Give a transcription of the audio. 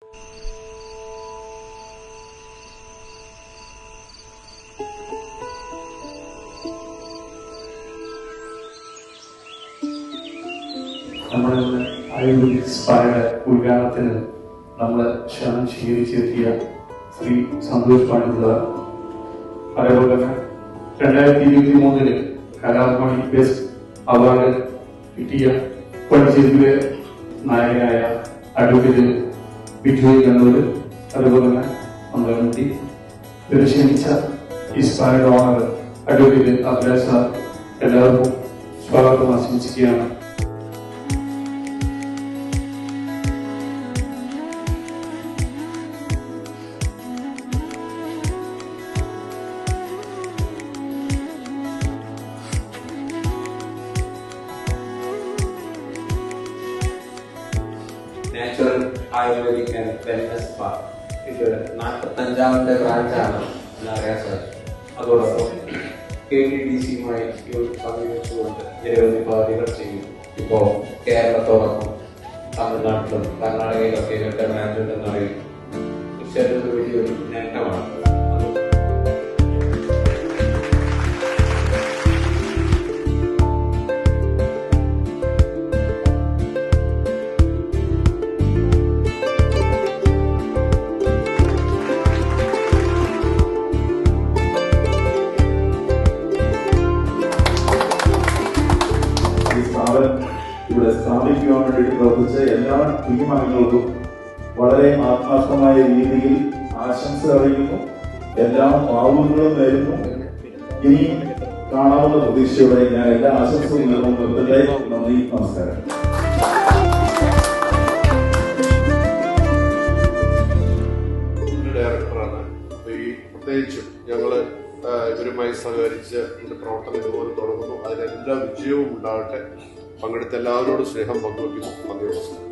നമ്മളിന്ന് ആയുർവേദിക് സ്പായുടെ ഉദ്ഘാടനത്തിന് നമ്മളെ ക്ഷണം സ്വീകരിച്ചെത്തിയ ശ്രീ സന്തോഷ് പാണ്ഡിത, അതേപോലെ തന്നെ 2023 കലാഭവനി ബെസ്റ്റ് അവാർഡ് കിട്ടിയ പണിച്ചേരിയിലെ നായകനായ അഡ്വക്കേറ്റ് ബിജോയ് കണ്ണൂര്, അതുപോലെ തന്നെ നമ്മളെ വേണ്ടി ക്ഷണിച്ച ഈ സ്പായുടെ ഓണർ അഡ്വക്കേറ്റ് അഭിലാഷ് സാർ, എല്ലാവർക്കും സ്വാഗതം ആശംസിക്കുകയാണ്. Natural ayurvedic and wellness spa ഇത് 45ാമത്തെ ബ്രാഞ്ചാണ് എന്നറിയാൻ സാധിക്കും. അതോടൊപ്പം KTDCയുമായി സമീപിച്ചുകൊണ്ട് നിരവധി പദ്ധതികൾ ചെയ്യുന്നു. ഇപ്പോൾ കേരളത്തോടൊപ്പം തമിഴ്നാട്ടിലും കർണാടകയിലൊക്കെ ഇവരുടെ ബ്രാഞ്ച് ഉണ്ടെന്ന് അറിയുന്നു. തീർച്ചയായിട്ടും വലിയൊരു നേട്ടമാണ്. ഇവിടെ സ്ഥാപിക്കുവാൻ വേണ്ടി പ്രവർത്തിച്ച എല്ലാ ടീം അംഗങ്ങൾക്കും വളരെ ആത്മാർത്ഥമായ രീതിയിൽ ആശംസ അറിയിക്കുന്നു. എല്ലാ ഭാവുകങ്ങളും നേരുന്നു. ഇനി കാണാവുന്ന പ്രതീക്ഷയോടെ ഞാൻ എല്ലാ ആശംസകളും നിർത്തട്ടെ. നന്ദി, നമസ്കാരം. ഡയറക്ടറാണ്. അപ്പൊ ഈ പ്രത്യേകിച്ചും ഞങ്ങള് ഇവരുമായി സഹകരിച്ച് ഇതിന്റെ പ്രവർത്തനം ഇതുപോലെ തുടങ്ങുന്നു. അതിനെല്ലാ വിജയവും ഉണ്ടാകട്ടെ. പങ്കെടുത്ത എല്ലാവരോടും സ്നേഹം പങ്കുവയ്ക്കുന്നു. നന്ദി, നമസ്കാരം.